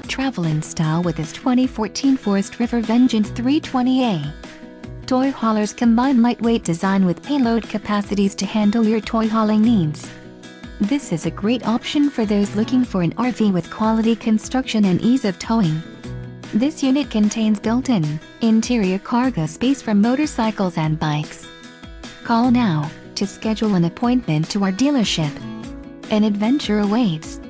Travel in style with this 2014 Forest River Vengeance 320A. Toy haulers combine lightweight design with payload capacities to handle your toy hauling needs. This is a great option for those looking for an RV with quality construction and ease of towing. This unit contains built-in, interior cargo space for motorcycles and bikes. Call now to schedule an appointment to our dealership. An adventure awaits.